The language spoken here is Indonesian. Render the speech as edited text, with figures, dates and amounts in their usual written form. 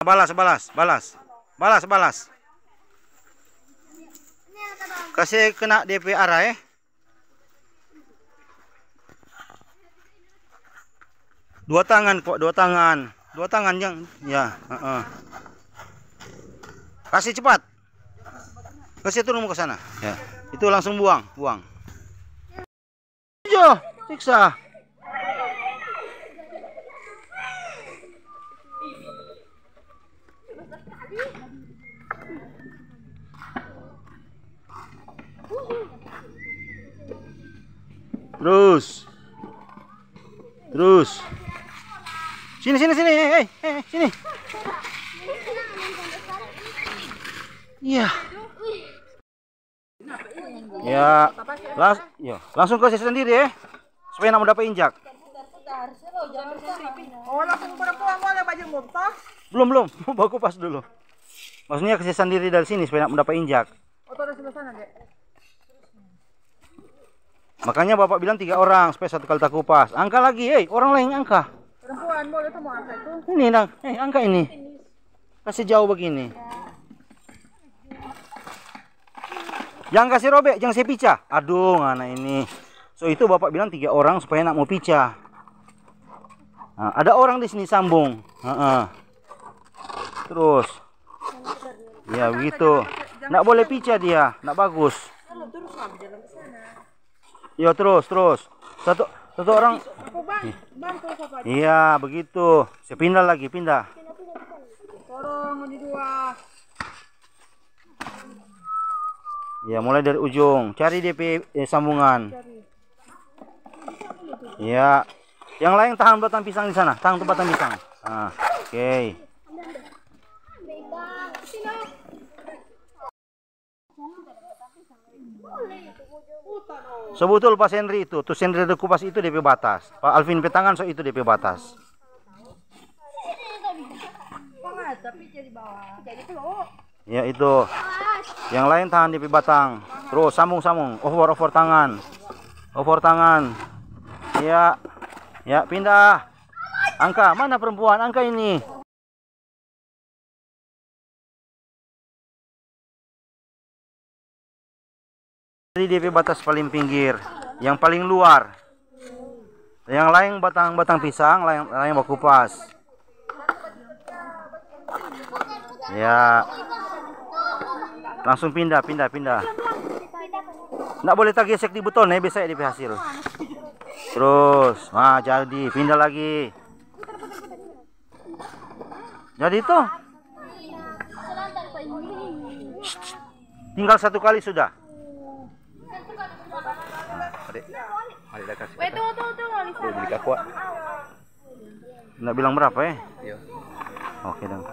balas, balas, balas. Balas, balas. Kasih kena DP arah ya. Dua tangan kok, dua tangan. Dua tangan yang ya, Kasih cepat. Kasih turun ke sana. Ya. Itu langsung buang, buang. Jo, siksa. Terus. Terus. Sini, sini, sini. Sini. Iya. Ya, langsung kasih sendiri ya. Supaya nak dapat injak. Oh, langsung perempuan boleh baju muntah? Belum. Baku pas dulu. Maksudnya kasih sendiri dari sini supaya nak mendapat injak. Oh, dari sebelah sana, Dek. Makanya Bapak bilang 3 orang supaya 1 kali tak kupas. Angka lagi, orang lain angka. Perempuan boleh tuh mau angka itu. Ini dong, angka ini. Kasih jauh begini. Jangan kasih robek, jangan saya picah. Aduh, anak ini. So itu Bapak bilang 3 orang supaya nak mau picah. Nah, ada orang di sini sambung. Terus. Ya begitu. Nggak boleh picah dia, nggak bagus. Ya terus. Satu orang. Iya begitu. Saya pindah lagi, pindah. Tolong ini 2. Ya mulai dari ujung. Cari DP sambungan. Ya. Yang lain tahan batang pisang di sana. Tahan batang pisang. Nah, oke. Sebetul Pak Henry itu. Tuh Henry ada kupas itu DP batas. Pak Alvin petangan so itu DP batas. Ya itu. Yang lain tahan DP batang. Terus sambung. Over tangan. Over tangan. Ya. Ya, pindah. Angka, mana perempuan? Angka ini. Jadi DP batas paling pinggir, yang paling luar. Yang lain batang pisang, lain bakupas. Ya. Langsung pindah. Nggak boleh tak gesek di beton ya, bisa DP hasil. Terus, nah jadi pindah lagi. Jadi itu. Tinggal 1 kali sudah. Adik dah kasih. Tuh, beli kakua. Nggak bilang berapa ya? Iya. Oke dong.